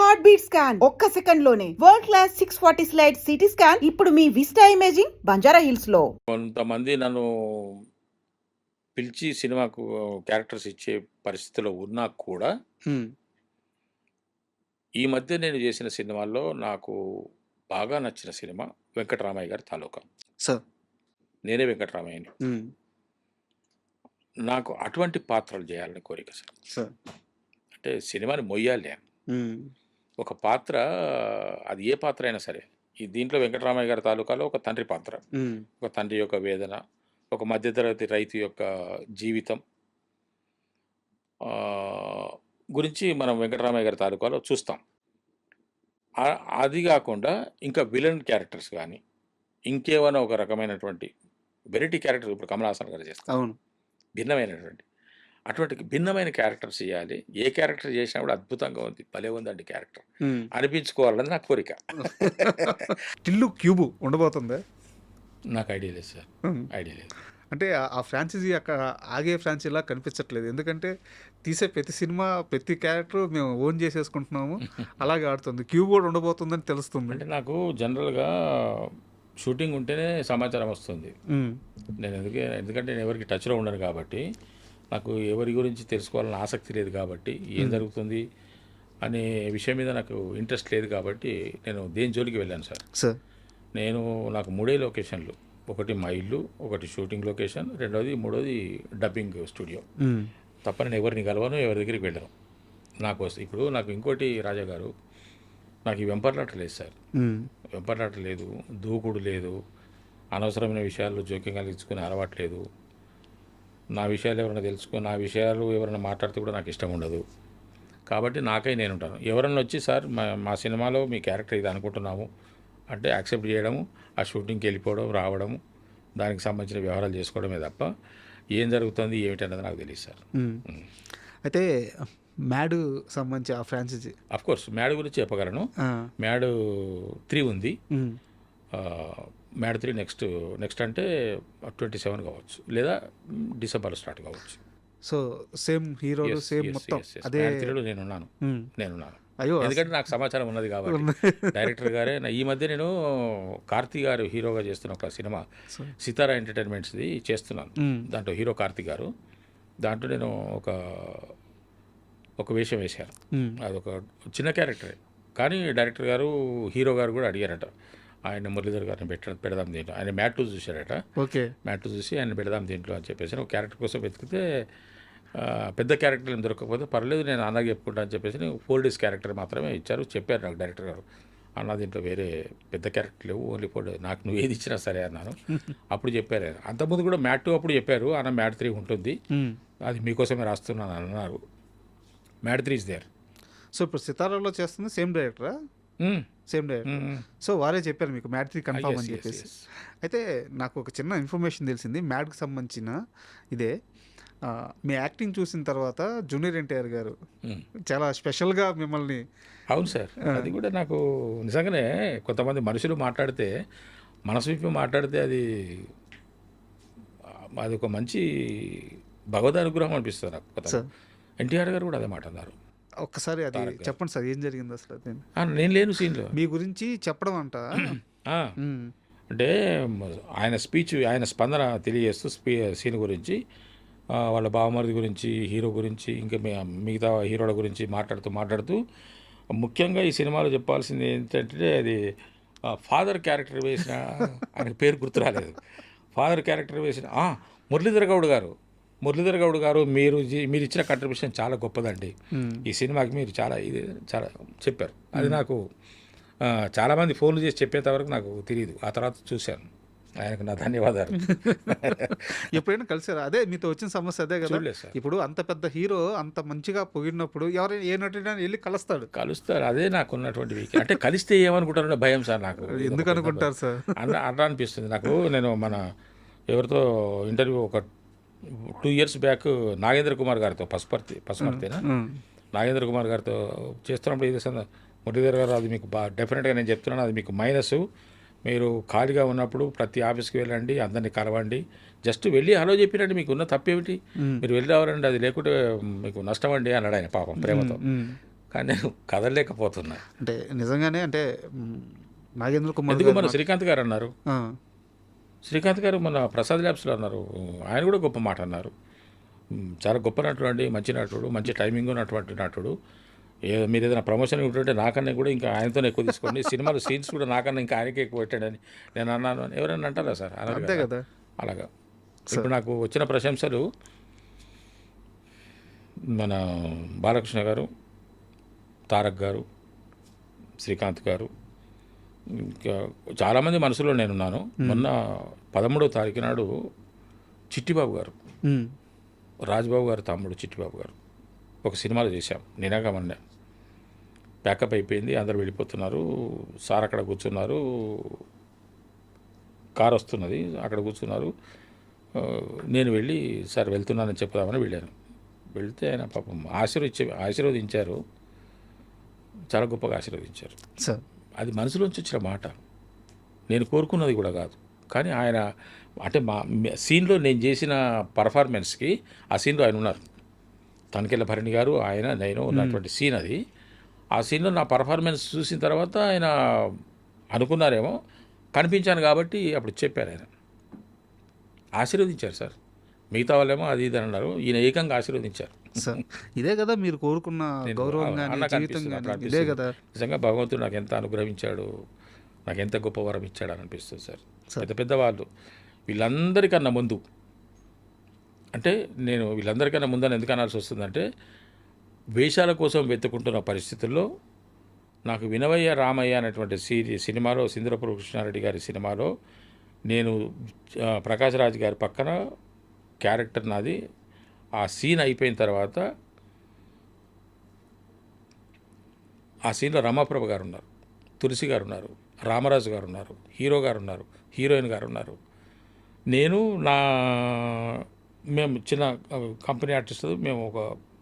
Heart beat scan ఒక్క second లోనే world class 640 slide CT scan ఇప్పుడు మీ విస్టా ఇమేజింగ్ బంజారా హిల్స్ లో. కొంతమంది నన్ను పిలిచి సినిమాకు క్యారెక్టర్స్ ఇచ్చే పరిస్థితిలో ఉన్నా కూడా ఈ మధ్య నేను చేసిన సినిమాల్లో నాకు బాగా నచ్చిన సినిమా వెంకటరామయ్య గారి తాలూకా. సార్ నేనే వెంకటరామయ్యని. నాకు అటువంటి పాత్రలు చేయాలని కోరిక సార్. సార్ అంటే సినిమాని మొయ్యాలి నేను. ఒక పాత్ర, అది ఏ పాత్ర అయినా సరే. ఈ దీంట్లో వెంకటరామయ్య గారి తాలూకాలో ఒక తండ్రి పాత్ర, ఒక తండ్రి యొక్క వేదన, ఒక మధ్యతరగతి రైతు యొక్క జీవితం గురించి మనం వెంకటరామయ్య గారి తాలూకాలో చూస్తాం. అది కాకుండా ఇంకా విలన్ క్యారెక్టర్స్ కానీ ఇంకేమైనా ఒక రకమైనటువంటి వెరైటీ క్యారెక్టర్ ఇప్పుడు కమల్ హాసన్ గారు చేస్తారు. అవును, భిన్నమైనటువంటి అటువంటి భిన్నమైన క్యారెక్టర్స్ చేయాలి. ఏ క్యారెక్టర్ చేసినా కూడా అద్భుతంగా ఉంది, భలే ఉందండి క్యారెక్టర్ అనిపించుకోవాలని నా కోరిక. టిల్లు క్యూబ్ ఉండబోతుందా? నాకు ఐడియా లేదు సార్, ఐడియా లేదు. అంటే ఆ ఫ్రాంచైజీ అక్కడ ఆగే ఫ్రాంచైజీలా కనిపించట్లేదు. ఎందుకంటే తీసే ప్రతి సినిమా ప్రతి క్యారెక్టర్ మేము ఓన్ చేసేసుకుంటున్నాము, అలాగే ఆడుతుంది. క్యూబ్ కూడా ఉండబోతుందని తెలుస్తుంది. అంటే నాకు జనరల్గా షూటింగ్ ఉంటేనే సమాచారం వస్తుంది. నేను ఎందుకంటే నేను ఎవరికి టచ్లో ఉండను కాబట్టి, నాకు ఎవరి గురించి తెలుసుకోవాలని ఆసక్తి లేదు కాబట్టి, ఏం జరుగుతుంది అనే విషయం మీద నాకు ఇంట్రెస్ట్ లేదు కాబట్టి నేను దేని జోలికి వెళ్ళాను సార్. నాకు 3 లొకేషన్లు, ఒకటి మా ఇల్లు, ఒకటి షూటింగ్ లొకేషన్, మూడోది డబ్బింగ్ స్టూడియో. తప్ప నేను ఎవరిని కలవను, ఎవరి దగ్గరికి వెళ్ళను. నాకు ఇప్పుడు నాకు ఇంకోటి రాజా గారు, నాకు ఈ వెంపర్లాట లేదు సార్. వెంపర్లాట లేదు, దూకుడు లేదు, అనవసరమైన విషయాల్లో జోక్యం కలిగించుకునే అలవాటు లేదు. నా విషయాలు ఎవరైనా తెలుసుకుని నా విషయాలు ఎవరైనా మాట్లాడితే కూడా నాకు ఇష్టం ఉండదు. కాబట్టి నాకై నేను ఉంటాను. ఎవరైనా వచ్చి సార్ మా సినిమాలో మీ క్యారెక్టర్ ఇది అనుకుంటున్నాము అంటే యాక్సెప్ట్ చేయడము, ఆ షూటింగ్కి వెళ్ళిపోవడం, రావడము, దానికి సంబంధించిన వ్యవహారాలు చేసుకోవడమే తప్ప ఏం జరుగుతుంది ఏమిటన్నది నాకు తెలియదు సార్. అయితే మ్యాడ్ సంబంధించి ఆ ఫ్రాంచైజీ అఫ్కోర్స్ మ్యాడ్ గురించి చెప్పగలను. మ్యాడ్ 3 ఉంది. మ్యాడ్ 3 నెక్స్ట్ అంటే 27 కావచ్చు, లేదా డిసెంబర్లో స్టార్ట్ కావచ్చు. సో సేమ్ హీరోలు సేమ్ మొత్తం అదే. నేనున్నాను అయ్యో, ఎందుకంటే నాకు సమాచారం ఉన్నది కాబట్టి. డైరెక్టర్ గారే ఈ మధ్య నేను కార్తీ గారు హీరోగా చేస్తున్న ఒక సినిమా సితారా ఎంటర్టైన్మెంట్స్ది చేస్తున్నాను. దాంట్లో హీరో కార్తీ గారు. దాంట్లో నేను ఒక వేషం వేశాను. అదొక చిన్న క్యారెక్టరే, కానీ డైరెక్టర్ గారు హీరో గారు కూడా అడిగారట, ఆయన మురళీధర్ గారిని పెడదాం దీంట్లో. ఆయన మ్యాట్ 2 చూశారట. మ్యాట్ 2 చూసి ఆయన పెడదాం దీంట్లో అని చెప్పేసి ఒక క్యారెక్టర్ కోసం వెతికితే పెద్ద క్యారెక్టర్ ఏం దొరకకపోతే పర్లేదు నేను అన్నగా చెప్పుకుంటా అని చెప్పేసి 4 days క్యారెక్టర్ మాత్రమే ఇచ్చారు. చెప్పారు నాకు డైరెక్టర్ గారు, అన్న దీంట్లో వేరే పెద్ద క్యారెక్టర్ లేవు, ఓన్లీ 4 days, నాకు నువ్వు ఏది ఇచ్చినా సరే అన్నాను. అప్పుడు చెప్పారు. అంతకుముందు కూడా మ్యాట్ 2 అప్పుడు చెప్పారు, అన్న మ్యాట్ 3 ఉంటుంది, అది మీకోసమే రాస్తున్నాను అన్నారు. Mat 3 is there. సో ఇప్పుడు సితారాలో చేస్తుంది సేమ్ డైరెక్టరా? Same director. సో వారే చెప్పారు మీకు మ్యాడ్ 3 కన్ఫర్మ్ అని చెప్పేసి. అయితే నాకు ఒక చిన్న ఇన్ఫర్మేషన్ తెలిసింది మ్యాడ్కి సంబంధించిన. ఇదే మీ యాక్టింగ్ చూసిన తర్వాత జూనియర్ ఎన్టీఆర్ గారు చాలా స్పెషల్గా మిమ్మల్ని. అవును సార్, అది కూడా నాకు నిజంగానే కొంతమంది మనుషులు మాట్లాడితే, మనసు విప్పి మాట్లాడితే అది ఒక మంచి భగవద్ అనుగ్రహం అనిపిస్తుంది నాకు. ఎన్టీఆర్ గారు కూడా అదే మాట అన్నారు. ఒక్కసారి అది చెప్పండి సార్, ఏం జరిగింది అసలు? నేను లేను సీన్లో. మీ గురించి చెప్పడం అంట అంటే ఆయన స్పీచ్, ఆయన స్పందన తెలియజేస్తూ సీన్ గురించి, వాళ్ళ బావమరిది గురించి, హీరో గురించి, ఇంకా మిగతా హీరోల గురించి మాట్లాడుతూ ముఖ్యంగా ఈ సినిమాలో చెప్పాల్సింది ఏంటంటే, అది ఫాదర్ క్యారెక్టర్ వేసిన, ఆయనకు పేరు గుర్తు రాలేదు, ఫాదర్ క్యారెక్టర్ వేసిన మురళీధర్ గౌడ్ గారు మీరు ఇచ్చిన కంట్రిబ్యూషన్ చాలా గొప్పదండి ఈ సినిమాకి, మీరు చాలా చెప్పారు. అది నాకు చాలామంది ఫోన్లు చేసి చెప్పేంత వరకు నాకు తెలియదు. ఆ తర్వాత చూశాను. ఆయనకు నా ధన్యవాదాలు. ఎప్పుడైనా కలిసారా? అదే మీతో వచ్చిన సమస్య అదే కదా. ఇప్పుడు అంత పెద్ద హీరో అంత మంచిగా పొగిడినప్పుడు ఎవరైనా ఏ నటుడైనా వెళ్ళి కలుస్తాడు. అదే నాకు ఉన్నటువంటి వీక్. అంటే కలిస్తే ఏమనుకుంటారో భయం సార్ నాకు. ఎందుకు అనుకుంటారు సార్? అట్లా అనిపిస్తుంది నాకు. నేను మన ఎవరితో ఇంటర్వ్యూ ఒక 2 years బ్యాక్ నాగేంద్ర కుమార్ గారితో, పసుమర్తేనా నాగేంద్ర కుమార్ గారితో చేస్తున్నప్పుడు ఇది మురళీధర్ గారు, అది మీకు డెఫినెట్గా నేను చెప్తున్నాను, అది మీకు మైనస్. మీరు ఖాళీగా ఉన్నప్పుడు ప్రతి ఆఫీస్కి వెళ్ళండి, అందరినీ కలవండి, జస్ట్ వెళ్ళి హలో చెప్పినండి, మీకు ఉన్న తప్పేమిటి, మీరు వెళ్ళి రావాలండి, అది లేకుంటే మీకు నష్టం అండి అన్నాడు ఆయన పాపం ప్రేమతో. కానీ నేను కదలలేకపోతున్నా. అంటే నిజంగానే అంటే నాగేంద్ర కుమార్ ఎందుకు గారు మన శ్రీకాంత్ గారు అన్నారు, శ్రీకాంత్ గారు మన ప్రసాద్ ల్యాబ్స్లో అన్నారు, ఆయన కూడా గొప్ప మాట అన్నారు. చాలా గొప్ప నటుడు అండి, మంచి నటుడు, మంచి టైమింగ్ ఉన్నటువంటి నటుడు. మీరు ఏదైనా ప్రమోషన్ ఉంటుంటే నాకన్నా కూడా ఇంకా ఆయనతోనే ఎక్కువ తీసుకోండి, సినిమాలో సీన్స్ కూడా నాకన్నా ఇంకా ఆయనకే ఎక్కువ పెట్టాడని నేను అన్నాను అని ఎవరైనా అంటారా సార్? అంతే అలాగే కదా. అలాగా ఇప్పుడు నాకు వచ్చిన ప్రశంసలు మన బాలకృష్ణ గారు, తారక్ గారు, శ్రీకాంత్ గారు, ఇంకా చాలామంది మనసులో నేనున్నాను. మొన్న 13వ తారీఖు నాడు చిట్టిబాబు గారు, రాజ్బాబు గారు తమ్ముడు చిట్టిబాబు గారు ఒక సినిమాలో చేశాం, నినాగా మొన్న ప్యాకప్ అయిపోయింది, అందరు వెళ్ళిపోతున్నారు. సార్ అక్కడ కూర్చున్నారు, కార్ వస్తున్నది, అక్కడ కూర్చున్నారు. నేను వెళ్ళి సార్ వెళ్తున్నానని చెప్దామని వెళ్ళాను. వెళ్తే ఆయన పాపం ఆశీర్వదించారు, చాలా గొప్పగా ఆశీర్వదించారు. సార్ అది మనసులోంచి వచ్చిన మాట, నేను కోరుకున్నది కూడా కాదు. కానీ ఆయన అంటే మా సీన్లో నేను చేసిన పర్ఫార్మెన్స్కి ఆ సీన్లో ఆయన ఉన్నారు, తనకెళ్ళ భరణి గారు, ఆయన, నేను ఉన్నటువంటి సీన్ అది. ఆ సీన్లో నా పర్ఫార్మెన్స్ చూసిన తర్వాత ఆయన అనుకున్నారేమో, కనిపించాను కాబట్టి అప్పుడు చెప్పారు, ఆయన ఆశీర్వదించారు సార్. మిగతా వాళ్ళేమో అది ఇది అన్నారు, ఈయన ఏకంగా ఆశీర్వదించారు. సార్ ఇదే కదా మీరు కోరుకున్న గౌరవం కానీ నాకు జీవితం అనిపిస్తుంది, కానీ ఇదే కదా. నిజంగా భగవంతుడు నాకు ఎంత అనుగ్రహించాడు, నాకు ఎంత గొప్ప వరం ఇచ్చాడు అని అనిపిస్తుంది సార్. పెద్ద పెద్దవాళ్ళు వీళ్ళందరికన్నా ముందు, అంటే నేను వీళ్ళందరికన్నా ముందని ఎందుకు అనాల్సి వస్తుందంటే, వేషాల కోసం వెతుకుంటున్న పరిస్థితుల్లో నాకు వినవయ్య రామయ్య అనేటువంటి సినిమాలో, సింధురపుర కృష్ణారెడ్డి గారి సినిమాలో నేను ప్రకాష్ రాజ్ గారి పక్కన క్యారెక్టర్ నాది. ఆ సీన్ అయిపోయిన తర్వాత ఆ సీన్లో రమాప్రభ గారు ఉన్నారు, తులసి గారు ఉన్నారు, రామరాజు గారు ఉన్నారు, హీరో గారు ఉన్నారు, హీరోయిన్ గారు ఉన్నారు. నేను మేము చిన్న కంపెనీ ఆర్టిస్ట్, మేము ఒక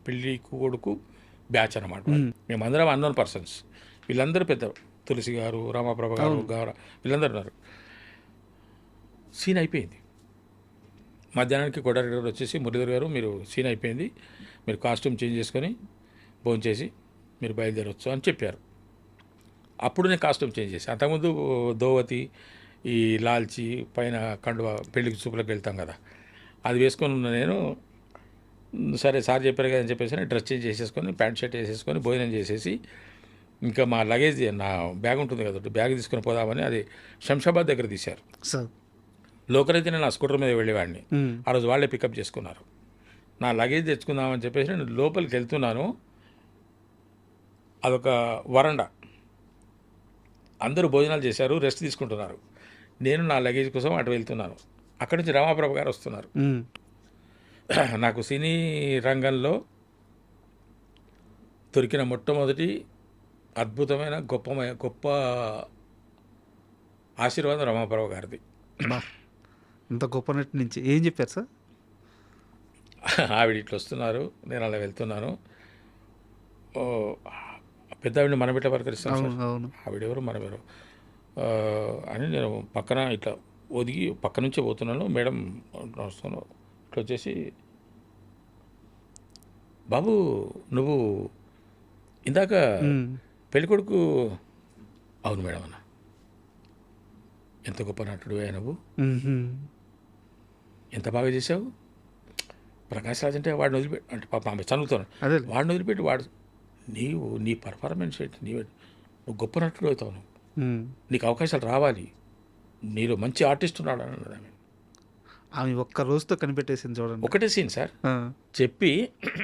పెళ్ళి కొడుకు బ్యాచ్ అనమాట. మేమందరం అన్నోన్ పర్సన్స్. వీళ్ళందరూ పెద్ద, తులసి గారు, రామప్రభ గారు, గౌర, వీళ్ళందరూ ఉన్నారు. సీన్ అయిపోయింది. మధ్యాహ్నానికి కొడారి గారు వచ్చేసి, మురళీధర్ గారు మీరు సీన్ అయిపోయింది, మీరు కాస్ట్యూమ్ చేంజ్ చేసుకొని భోంచేసి మీరు బయలుదేరవచ్చు అని చెప్పారు. అప్పుడు నేను కాస్ట్యూమ్ చేంజ్ చేసి, అంతకుముందు దోవతి, ఈ లాల్చి పైన కండువ, పెళ్ళికి చూపులకు వెళ్తాం కదా, అది వేసుకొని ఉన్న నేను, సరే సార్ చెప్పారు కదా అని చెప్పేసి డ్రెస్ చేంజ్ చేసేసుకొని ప్యాంట్ షర్ట్ వేసేసుకొని భోజనం చేసేసి, ఇంకా మా లగేజ్, నా బ్యాగ్ ఉంటుంది కదా, బ్యాగ్ తీసుకొని పోదామని అది శంషాబాద్ దగ్గర తీశారు. సార్ లోకల్ అయితే నేను నా స్కూటర్ మీద వెళ్ళేవాడిని, ఆ రోజు వాళ్ళే పికప్ చేసుకున్నారు. నా లగేజ్ తెచ్చుకుందామని చెప్పేసి నేను లోపలికి వెళ్తున్నాను. అదొక వరండా, అందరూ భోజనాలు చేశారు, రెస్ట్ తీసుకుంటున్నారు. నేను నా లగేజ్ కోసం అటు వెళ్తున్నాను. అక్కడి నుంచి రామాప్రభ గారు వస్తున్నారు. నాకు సినీ రంగంలో దొరికిన మొట్టమొదటి అద్భుతమైన గొప్ప ఆశీర్వాదం రమాప్రభ గారిది. అంత గొప్ప నటి నుంచి ఏం చెప్పారు సార్? ఆవిడ ఇట్లా వస్తున్నారు, నేను అలా వెళ్తున్నాను. పెద్ద ఆవిడని మనం ఇట్లా పలకరిస్తాం సార్, ఆవిడెవరు మనమెవరు అని నేను పక్కన ఇట్లా ఒదిగి పక్క నుంచే పోతున్నాను. మేడం వస్తాను, ఇట్లా వచ్చేసి, బాబు నువ్వు ఇందాక పెళ్ళికొడుకు? అవును మేడం అన్న. ఎంత గొప్ప నటుడు నువ్వు, ఎంత బాగా చేసావు. ప్రకాష్ రాజ్ అంటే వాడిని వదిలిపెట్టి, అంటే పాప ఆమె చదువుతాను, వాడిని వదిలిపెట్టి వాడు, నీ పర్ఫార్మెన్స్ ఏంటి, నువ్వు గొప్ప నటుడు అవుతావు, నీకు అవకాశాలు రావాలి, నీలో మంచి ఆర్టిస్ట్ ఉన్నాడు అన్నది. ఆమె ఒక్క రోజుతో కనిపెట్టేసింది చూడండి. ఒకటే సీన్ సార్ చెప్పి